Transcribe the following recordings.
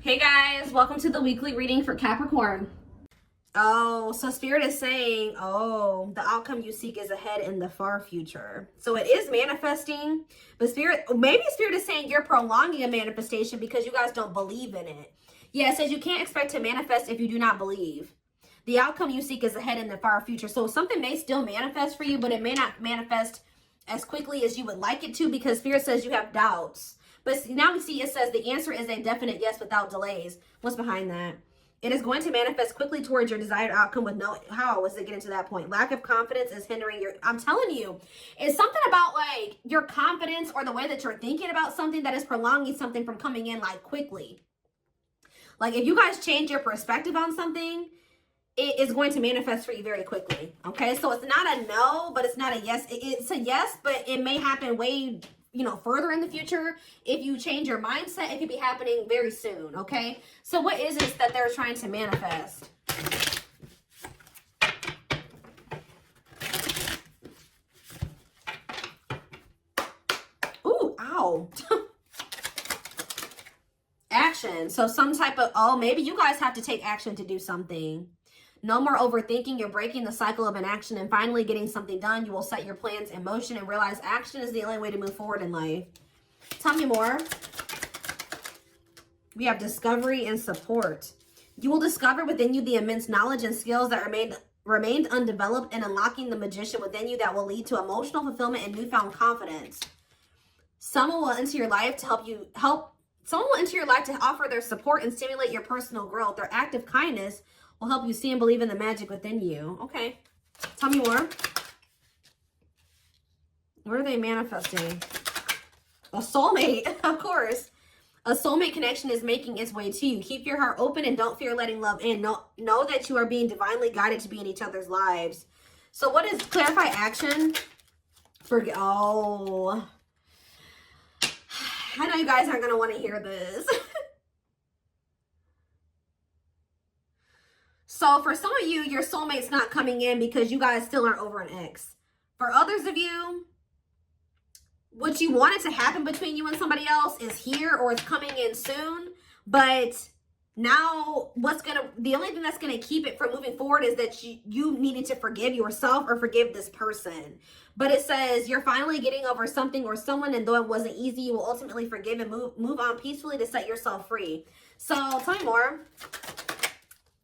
Hey guys, welcome to the weekly reading for Capricorn. Oh, so Spirit is saying, oh, the outcome you seek is ahead in the far future. So it is manifesting, but maybe Spirit is saying you're prolonging a manifestation because you guys don't believe in it. Yeah, it says you can't expect to manifest if you do not believe. The outcome you seek is ahead in the far future. So something may still manifest for you, but it may not manifest as quickly as you would like it to because Spirit says you have doubts. But now we see it says the answer is a definite yes without delays. What's behind that? It is going to manifest quickly towards your desired outcome with no, how was it getting to that point? Lack of confidence is hindering your, I'm telling you, it's something about like your confidence or the way that you're thinking about something that is prolonging something from coming in like quickly. Like if you guys change your perspective on something, it is going to manifest for you very quickly. Okay, so it's not a no, but it's not a yes. It's a yes, but it may happen way, further in the future. If you change your mindset, it could be happening very soon. Okay, so what is it that they're trying to manifest? Ooh, ow. Action. So some type of, oh, maybe you guys have to take action to do something. No more overthinking. You're breaking the cycle of inaction and finally getting something done. You will set your plans in motion and realize action is the only way to move forward in life. Tell me more. We have discovery and support. You will discover within you the immense knowledge and skills that remained undeveloped and unlocking the magician within you that will lead to emotional fulfillment and newfound confidence. Someone will enter your life to Someone will enter your life to offer their support and stimulate your personal growth. Their act of kindness will help you see and believe in the magic within you. Okay. Tell me more. What are they manifesting? A soulmate, of course. A soulmate connection is making its way to you. Keep your heart open and don't fear letting love in. Know that you are being divinely guided to be in each other's lives. So what is clarify action? Oh. I know you guys aren't going to want to hear this. So for some of you, your soulmate's not coming in because you guys still aren't over an ex. For others of you, what you wanted to happen between you and somebody else is here or it's coming in soon. But now the only thing that's going to keep it from moving forward is that you needed to forgive yourself or forgive this person. But it says you're finally getting over something or someone, and though it wasn't easy, you will ultimately forgive and move on peacefully to set yourself free. So tell me more.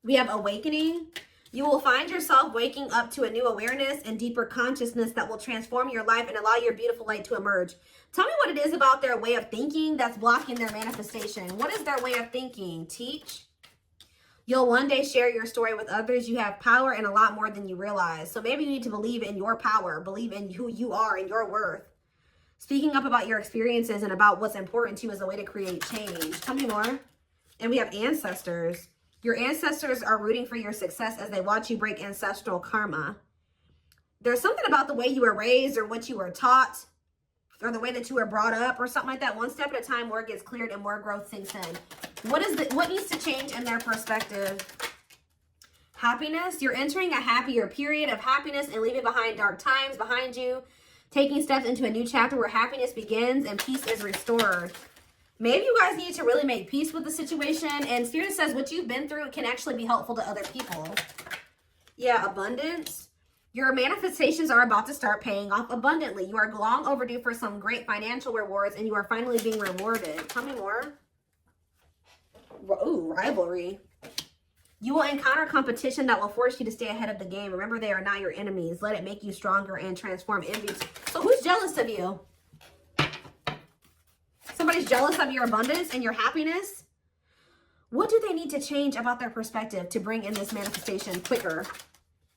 We have awakening. You will find yourself waking up to a new awareness and deeper consciousness that will transform your life and allow your beautiful light to emerge. Tell me what it is about their way of thinking that's blocking their manifestation. What is their way of thinking? Teach. You'll one day share your story with others. You have power and a lot more than you realize. So maybe you need to believe in your power, believe in who you are and your worth. Speaking up about your experiences and about what's important to you is a way to create change. Tell me more. And we have ancestors. Your ancestors are rooting for your success as they watch you break ancestral karma. There's something about the way you were raised or what you were taught or the way that you were brought up or something like that. One step at a time, more gets cleared and more growth sinks in. What needs to change in their perspective? Happiness. You're entering a happier period of happiness and leaving behind dark times behind you. Taking steps into a new chapter where happiness begins and peace is restored. Maybe you guys need to really make peace with the situation. And Spirit says what you've been through can actually be helpful to other people. Yeah, abundance. Your manifestations are about to start paying off abundantly. You are long overdue for some great financial rewards and you are finally being rewarded. Tell me more. Ooh, rivalry. You will encounter competition that will force you to stay ahead of the game. Remember, they are not your enemies. Let it make you stronger and transform envy. So who's jealous of you? Somebody's jealous of your abundance and your happiness. What do they need to change about their perspective to bring in this manifestation quicker?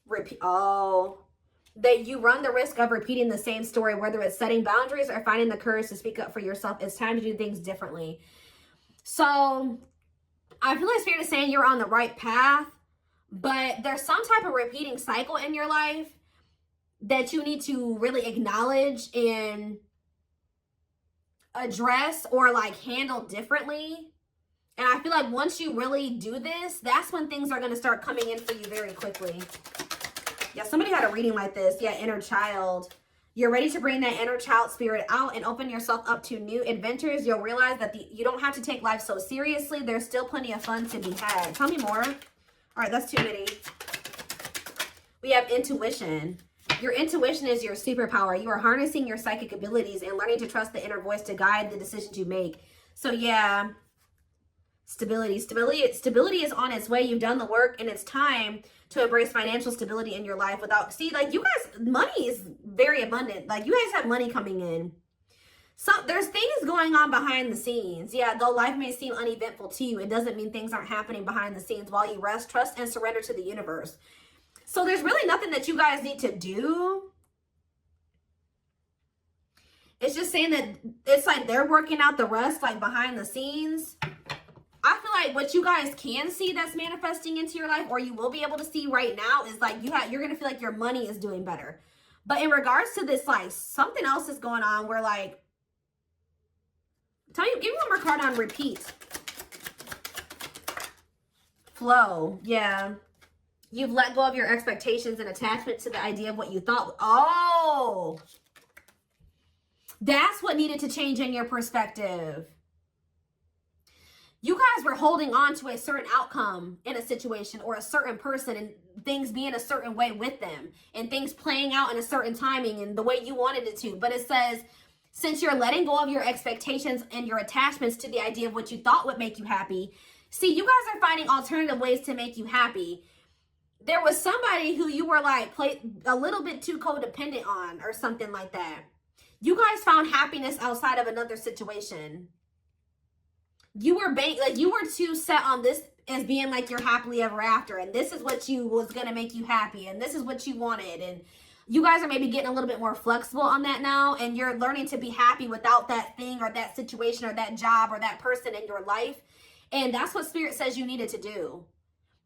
That you run the risk of repeating the same story, whether it's setting boundaries or finding the courage to speak up for yourself. It's time to do things differently. So I feel like Spirit is saying you're on the right path, but there's some type of repeating cycle in your life that you need to really acknowledge and address or like handle differently. And I feel like once you really do this, that's when things are going to start coming in for you very quickly. Yeah, somebody had a reading like this. Yeah, inner child. You're ready to bring that inner child spirit out and open yourself up to new adventures. You'll realize that you don't have to take life so seriously. There's still plenty of fun to be had. Tell me more. All right, that's too many. We have intuition. Your intuition is your superpower. You are harnessing your psychic abilities and learning to trust the inner voice to guide the decisions you make. So yeah, stability is on its way. You've done the work, and it's time to embrace financial stability in your life. Without, see, like, you guys, money is very abundant. Like, you guys have money coming in. So there's things going on behind the scenes. Yeah, though life may seem uneventful to you, it doesn't mean things aren't happening behind the scenes while you rest, trust, and surrender to the universe. So there's really nothing that you guys need to do. It's just saying that it's like they're working out the rest, like, behind the scenes. I feel like what you guys can see that's manifesting into your life, or you will be able to see right now, is like you're going to feel like your money is doing better. But in regards to this, like, something else is going on where, like, give me one more card on repeat. Flow. Yeah. You've let go of your expectations and attachment to the idea of what you thought. Oh, that's what needed to change in your perspective. You guys were holding on to a certain outcome in a situation or a certain person, and things being a certain way with them and things playing out in a certain timing and the way you wanted it to. But it says, since you're letting go of your expectations and your attachments to the idea of what you thought would make you happy, see, you guys are finding alternative ways to make you happy. There was somebody who you were like a little bit too codependent on or something like that. You guys found happiness outside of another situation. You were you were too set on this as being like your happily ever after, and this is what you was gonna make you happy, and this is what you wanted, and you guys are maybe getting a little bit more flexible on that now, and you're learning to be happy without that thing or that situation or that job or that person in your life. And that's what Spirit says you needed to do.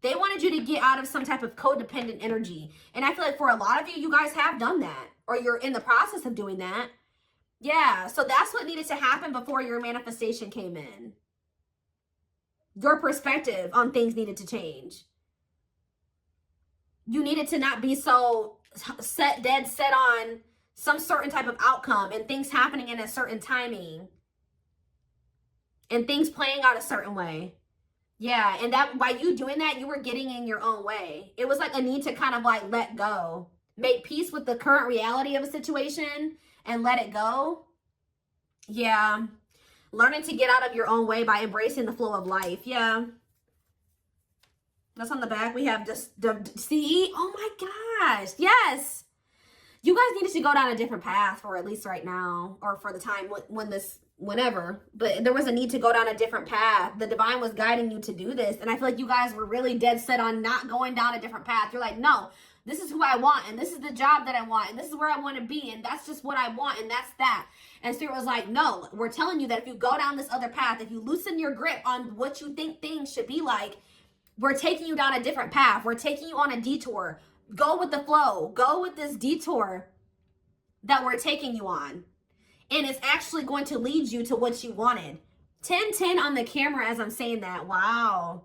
They wanted you to get out of some type of codependent energy. And I feel like for a lot of you, you guys have done that, or you're in the process of doing that. Yeah, so that's what needed to happen before your manifestation came in. Your perspective on things needed to change. You needed to not be so dead set on some certain type of outcome and things happening in a certain timing and things playing out a certain way. Yeah, and that by you doing that, you were getting in your own way. It was like a need to kind of like let go. Make peace with the current reality of a situation and let it go. Yeah. Learning to get out of your own way by embracing the flow of life. Yeah. That's on the back. We have just see. Oh my gosh. Yes. You guys needed to go down a different path for at least right now, or for the time whenever. But there was a need to go down a different path. The divine was guiding you to do this. And I feel like you guys were really dead set on not going down a different path. You're like, no, this is who I want, and this is the job that I want, and this is where I want to be, and that's just what I want, and that's that. And Spirit was like, no, we're telling you that if you go down this other path, if you loosen your grip on what you think things should be like, we're taking you down a different path. We're taking you on a detour. Go with the flow. Go with this detour that we're taking you on. And it's actually going to lead you to what you wanted. 10-10 on the camera as I'm saying that. Wow.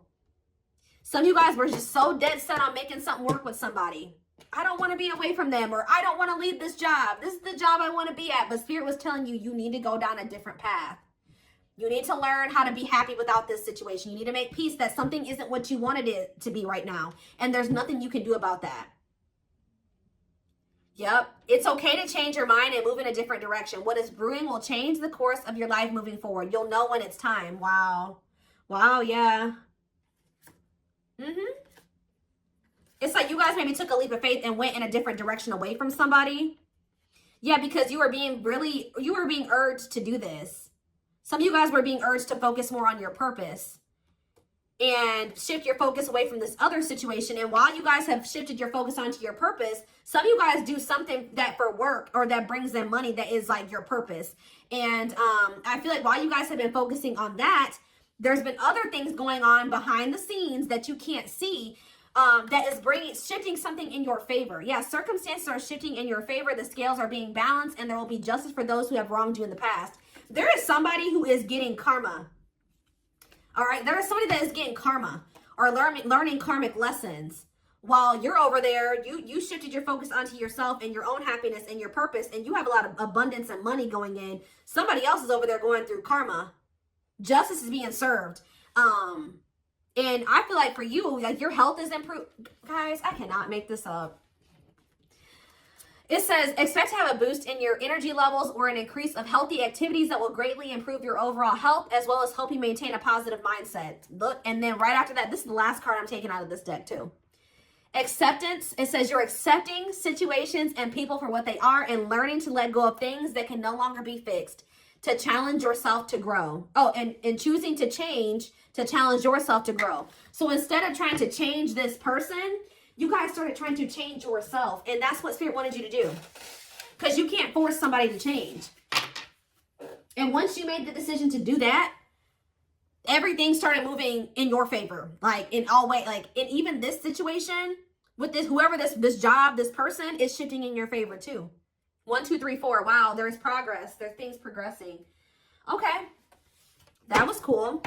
Some of you guys were just so dead set on making something work with somebody. I don't want to be away from them, or I don't want to leave this job. This is the job I want to be at. But Spirit was telling you, you need to go down a different path. You need to learn how to be happy without this situation. You need to make peace that something isn't what you wanted it to be right now. And there's nothing you can do about that. Yep. It's okay to change your mind and move in a different direction. What is brewing will change the course of your life moving forward. You'll know when it's time. Wow. Wow, yeah. It's like you guys maybe took a leap of faith and went in a different direction away from somebody. Yeah, because you were being urged to do this. Some of you guys were being urged to focus more on your purpose and shift your focus away from this other situation. And while you guys have shifted your focus onto your purpose, some of you guys do something that for work or that brings them money that is like your purpose. And I feel like while you guys have been focusing on that, there's been other things going on behind the scenes that you can't see that is shifting something in your favor. Yeah, circumstances are shifting in your favor. The scales are being balanced, and there will be justice for those who have wronged you in the past. There is somebody who is getting karma. All right, there is somebody that is getting karma or learning karmic lessons. while you're over there, you shifted your focus onto yourself and your own happiness and your purpose, and you have a lot of abundance and money going in. Somebody else is over there going through karma. Justice is being served. And I feel like for you, like your health is improved. Guys, I cannot make this up. It says, expect to have a boost in your energy levels or an increase of healthy activities that will greatly improve your overall health, as well as help you maintain a positive mindset. Look, and then right after that, this is the last card I'm taking out of this deck too. Acceptance. It says you're accepting situations and people for what they are and learning to let go of things that can no longer be fixed, to challenge yourself to grow. Oh, and choosing to change, to challenge yourself to grow. So instead of trying to change this person, you guys started trying to change yourself. And that's what Spirit wanted you to do. Because you can't force somebody to change. And once you made the decision to do that, everything started moving in your favor. Like in all way, like in even this situation with this, whoever this job, this person is shifting in your favor too. 1, 2, 3, 4. Wow, there's progress. There's things progressing. Okay. That was cool.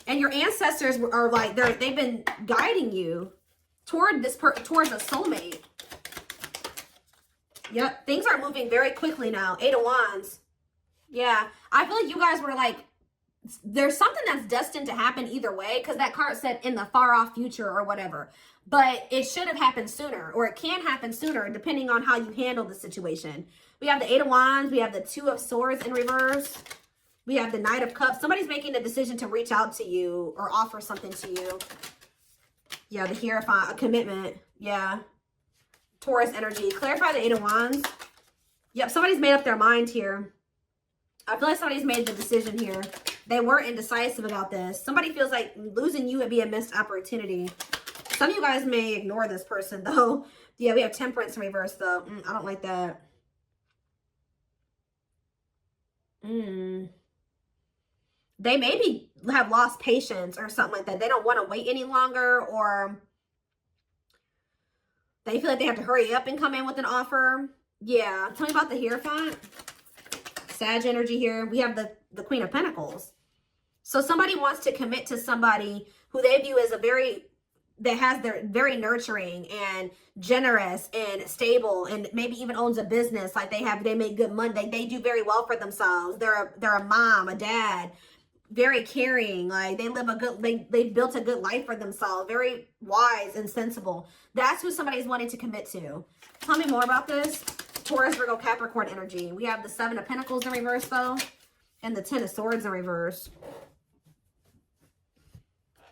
And your ancestors are like, they've been guiding you toward towards a soulmate. Yep, things are moving very quickly now. 8 of Wands. Yeah, I feel like you guys were like, there's something that's destined to happen either way, because that card said in the far off future or whatever. But it should have happened sooner, or it can happen sooner, depending on how you handle the situation. We have the 8 of Wands. We have the 2 of Swords in reverse. We have the Knight of Cups. Somebody's making the decision to reach out to you or offer something to you. Yeah, the Hierophant, a commitment. Yeah. Taurus energy. Clarify the 8 of Wands. Yep, somebody's made up their mind here. I feel like somebody's made the decision here. They were indecisive about this. Somebody feels like losing you would be a missed opportunity. Some of you guys may ignore this person, though. Yeah, we have Temperance in reverse, though. I don't like that. They maybe have lost patience or something like that. They don't want to wait any longer, or they feel like they have to hurry up and come in with an offer. Yeah. Tell me about the Hierophant. Sag energy here. We have the Queen of Pentacles. So somebody wants to commit to somebody who they view as they're very nurturing and generous and stable, and maybe even owns a business. Like they make good money. They do very well for themselves. They're a mom, a dad, very caring. Like they built a good life for themselves. Very wise and sensible. That's who somebody's wanting to commit to. Tell me more about this. Taurus, Virgo, Capricorn energy. We have the 7 of Pentacles in reverse, though, and the 10 of Swords in reverse.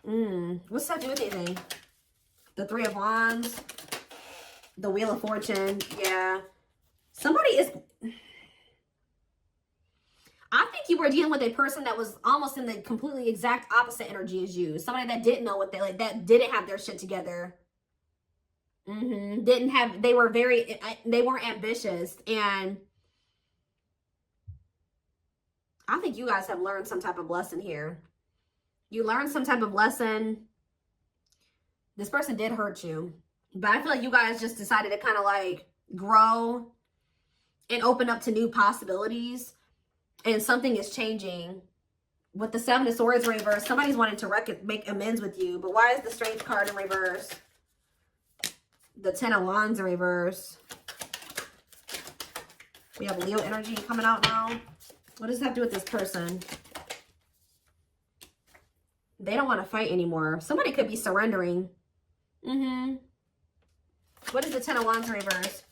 What's that do with anything? The 3 of Wands, the Wheel of Fortune. Yeah, somebody is. I think you were dealing with a person that was almost in the completely exact opposite energy as you. Somebody that didn't know what that didn't have their shit together. They weren't ambitious, and I think you guys have learned some type of lesson here. You learned some type of lesson. This person did hurt you, but I feel like you guys just decided to kind of like grow and open up to new possibilities, and something is changing. With the 7 of Swords in reverse, somebody's wanting to make amends with you, but why is the Strength card in reverse? The 10 of Wands in reverse. We have Leo energy coming out now. What does that have to do with this person? They don't want to fight anymore. Somebody could be surrendering. What is the 10 of Wands in reverse?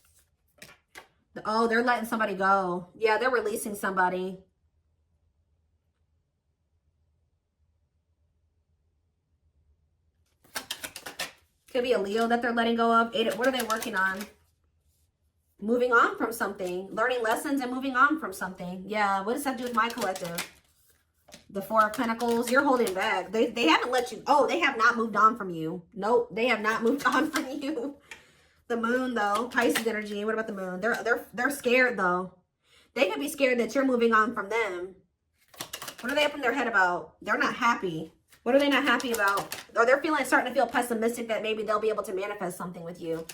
Oh, they're letting somebody go. Yeah, they're releasing somebody. Could be a Leo that they're letting go of. What are they working on? Moving on from something. Learning lessons and moving on from something. Yeah, what does that do with my collective? The 4 of Pentacles. You're holding back. They haven't let you. Oh, they have not moved on from you. Nope, they have not moved on from you. The Moon, though. Pisces energy. What about the Moon? They're scared, though. They could be scared that you're moving on from them. What are they up in their head about? They're not happy. What are they not happy about? Or they're starting to feel pessimistic that maybe they'll be able to manifest something with you.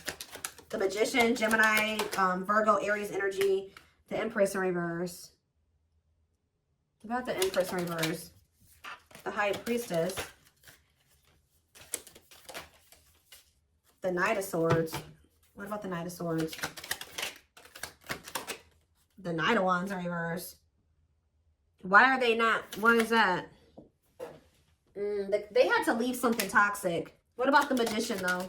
The Magician, Gemini, Virgo, Aries energy, the Empress in reverse. What about the Empress in reverse? The High Priestess. The Knight of Swords. What about the Knight of Swords? The Knight of Wands in reverse. Why are they not? What is that? They had to leave something toxic. What about the Magician, though?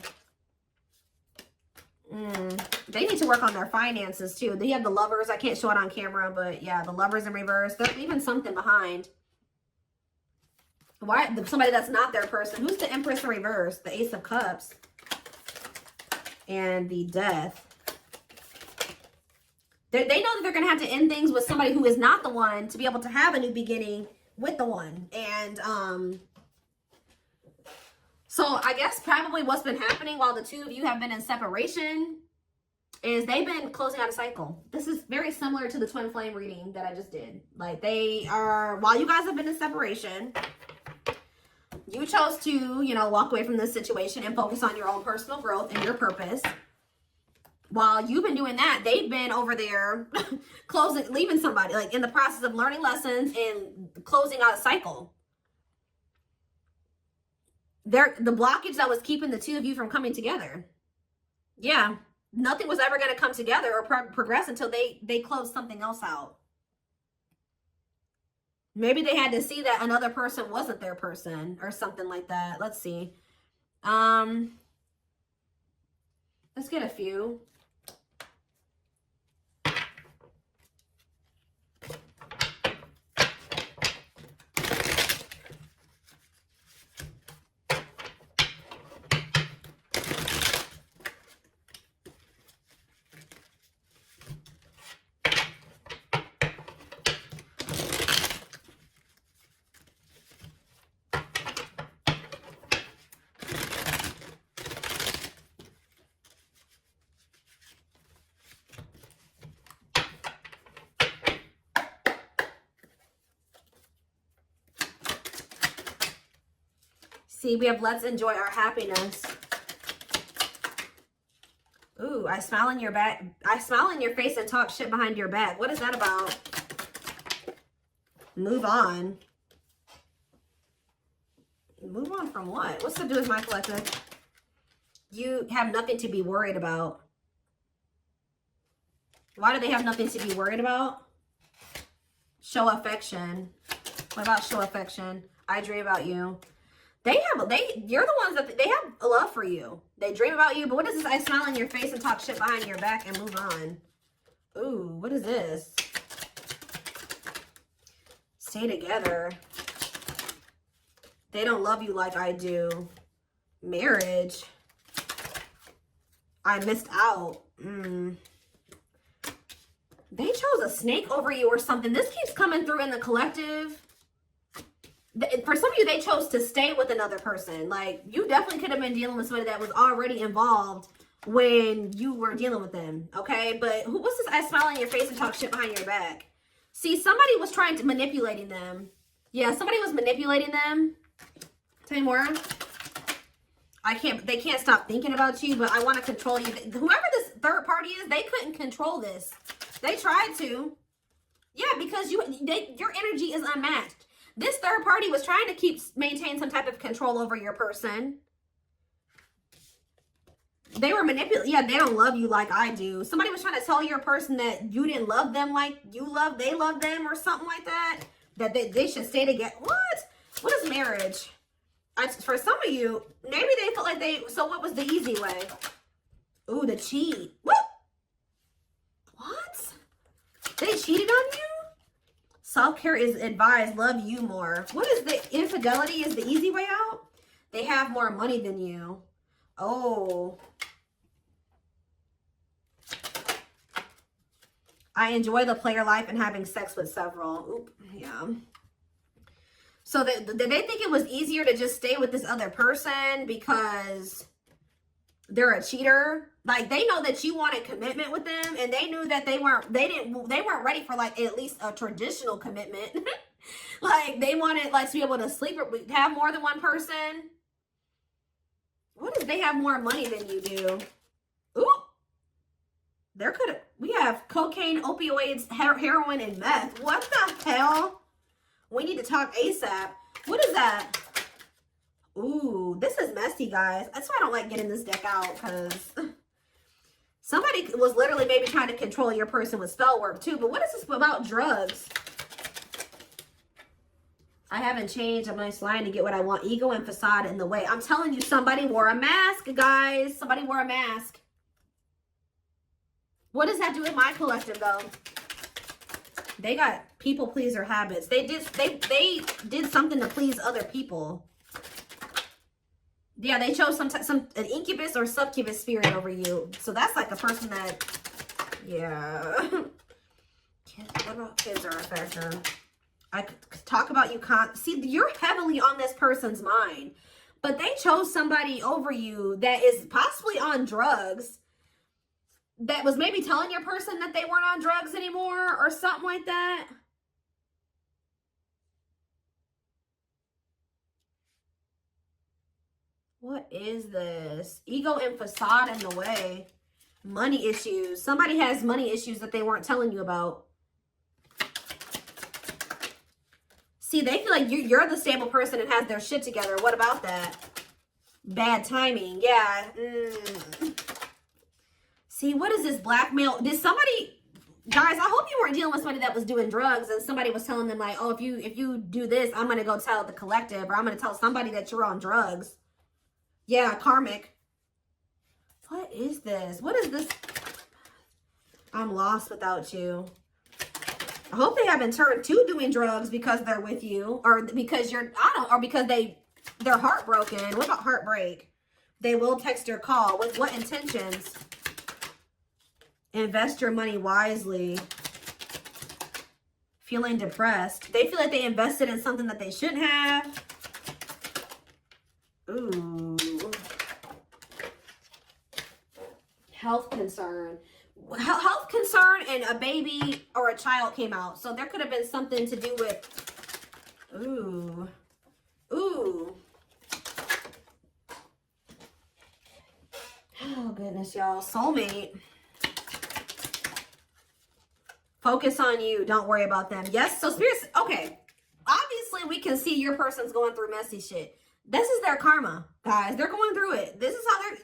They need to work on their finances, too. They have the Lovers. I can't show it on camera, but yeah, the Lovers in reverse. They're leaving something behind. Why? Somebody that's not their person. Who's the Empress in reverse? The Ace of Cups. And the Death. They know that they're going to have to end things with somebody who is not the one to be able to have a new beginning with the one. And, so I guess probably what's been happening while the two of you have been in separation is they've been closing out a cycle. This is very similar to the twin flame reading that I just did. Like they are, while you guys have been in separation, you chose to, you know, walk away from this situation and focus on your own personal growth and your purpose. While you've been doing that, they've been over there leaving somebody, like in the process of learning lessons and closing out a cycle. The blockage that was keeping the two of you from coming together. Yeah, nothing was ever going to come together or progress until they closed something else out. Maybe they had to see that another person wasn't their person or something like that. Let's see. Let's get a few. See, we have let's enjoy our happiness. Ooh, I smile in your back. I smile in your face and talk shit behind your back. What is that about? Move on. Move on from what? What's to do with my collective? You have nothing to be worried about. Why do they have nothing to be worried about? Show affection. What about show affection? I dream about you. You're the ones that they have a love for you. They dream about you, but what is this? I smile in your face and talk shit behind your back and move on. Ooh, what is this? Stay together. They don't love you like I do. Marriage. I missed out. They chose a snake over you or something. This keeps coming through in the collective. For some of you, they chose to stay with another person. Like, you definitely could have been dealing with somebody that was already involved when you were dealing with them, okay? But what's this? I smile in your face and talk shit behind your back. See, somebody was trying to manipulating them. Yeah, somebody was manipulating them. Tell me more. They can't stop thinking about you, but I want to control you. Whoever this third party is, they couldn't control this. They tried to. Yeah, because your energy is unmatched. This third party was trying to maintain some type of control over your person. They were manipulating. Yeah, they don't love you like I do. Somebody was trying to tell your person that you didn't love them like they love them or something like that. That they should stay together. What? What is marriage? For some of you, maybe they felt like so what was the easy way? Ooh, the cheat. What? They cheated on you? Self-care is advised. Love you more. What is the infidelity is the easy way out? They have more money than you. Oh. I enjoy the player life and having sex with several. Oop, yeah. So they think it was easier to just stay with this other person because they're a cheater. Like, they know that you wanted commitment with them, and they knew that they weren't ready for like at least a traditional commitment. Like, they wanted like to be able to sleep or have more than one person. What if they have more money than you do? Ooh. We have cocaine, opioids, heroin, and meth. What the hell? We need to talk ASAP. What is that? Ooh, this is messy, guys. That's why I don't like getting this deck out, because somebody was literally maybe trying to control your person with spell work too. But what is this about drugs? I haven't changed. I'm nice lying to get what I want. Ego and facade in the way. I'm telling you, somebody wore a mask, guys. Somebody wore a mask. What does that do with my collective, though? They got people pleaser habits. They did something to please other people. Yeah, they chose an incubus or succubus spirit over you. So that's like a person that, yeah. What about kids are a factor? I could talk about you. See, you're heavily on this person's mind, but they chose somebody over you that is possibly on drugs, that was maybe telling your person that they weren't on drugs anymore or something like that. What is this? Ego and facade in the way. Money issues. Somebody has money issues that they weren't telling you about. See, they feel like you're the stable person and has their shit together. What about that? Bad timing. Yeah. See, what is this blackmail? Did somebody, guys, I hope you weren't dealing with somebody that was doing drugs and somebody was telling them like, oh, if you do this, I'm going to go tell the collective, or I'm going to tell somebody that you're on drugs. Yeah, karmic. What is this? What is this? I'm lost without you. I hope they haven't turned to doing drugs because they're with you, or because or because they're heartbroken. What about heartbreak? They will text or call. With what intentions? Invest your money wisely. Feeling depressed. They feel like they invested in something that they shouldn't have. Ooh. Health concern. Health concern and a baby or a child came out. So there could have been something to do with, ooh. Oh, goodness, y'all. Soulmate. Focus on you. Don't worry about them. Yes, so spirits, okay. Obviously, we can see your person's going through messy shit. This is their karma, guys. They're going through it. This is how they're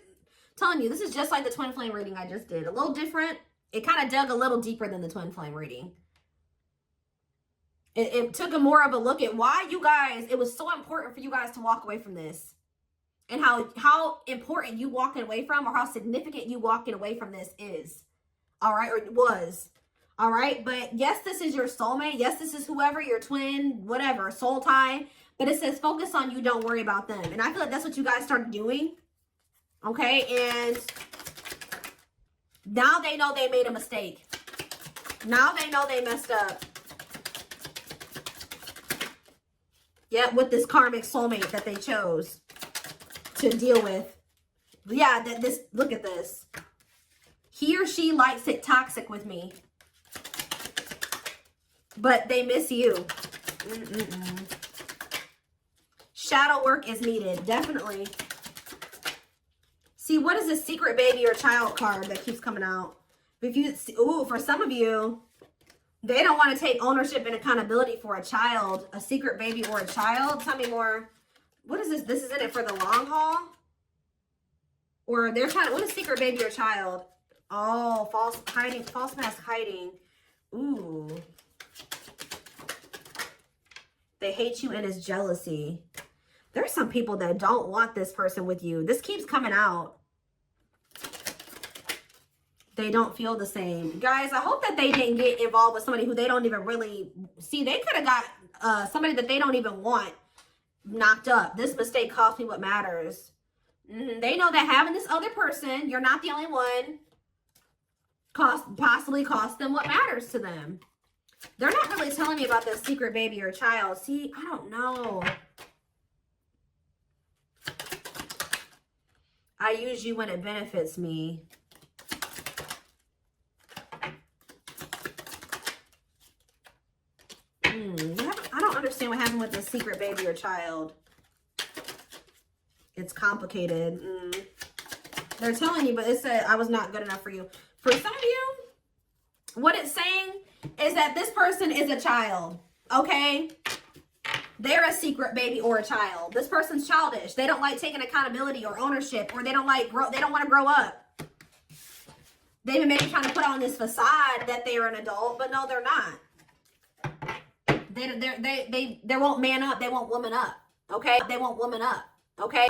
telling you. This is just like the twin flame reading I just did. A little different. It kind of dug a little deeper than the twin flame reading. It took a more of a look at why you guys, it was so important for you guys to walk away from this. And how important you walking away from, or how significant you walking away from this is. All right, or it was. All right, but yes, this is your soulmate. Yes, this is whoever, your twin, whatever, soul tie. But it says focus on you, don't worry about them. And I feel like that's what you guys started doing. Okay, and now they know they made a mistake. Now they know they messed up. Yeah, with this karmic soulmate that they chose to deal with. Yeah, look at this. He or she likes it toxic with me. But they miss you. Shadow work is needed, definitely. See, what is this secret baby or child card that keeps coming out? If you, ooh, for some of you, they don't want to take ownership and accountability for a child, a secret baby or a child. Tell me more. What is this? This is in it for the long haul? Or they're trying to, what is secret baby or child? Oh, false mask hiding. Ooh. They hate you and it's jealousy. There's some people that don't want this person with you. This keeps coming out. They don't feel the same. Guys, I hope that they didn't get involved with somebody who they don't even really see. They could have got somebody that they don't even want knocked up. This mistake cost me what matters. They know that having this other person, you're not the only one, possibly cost them what matters to them. They're not really telling me about this secret baby or child. See, I don't know. I use you when it benefits me. I don't understand what happened with this secret baby or child. It's complicated. They're telling you, but it said I was not good enough for you. For some of you, what it's saying is that this person is a child, okay? They're a secret baby or a child. This person's childish. They don't like taking accountability or ownership, or they don't want to grow up. They've been maybe trying to put on this facade that they're an adult, but no, they're not. They won't man up. They won't woman up. Okay? They won't woman up. Okay?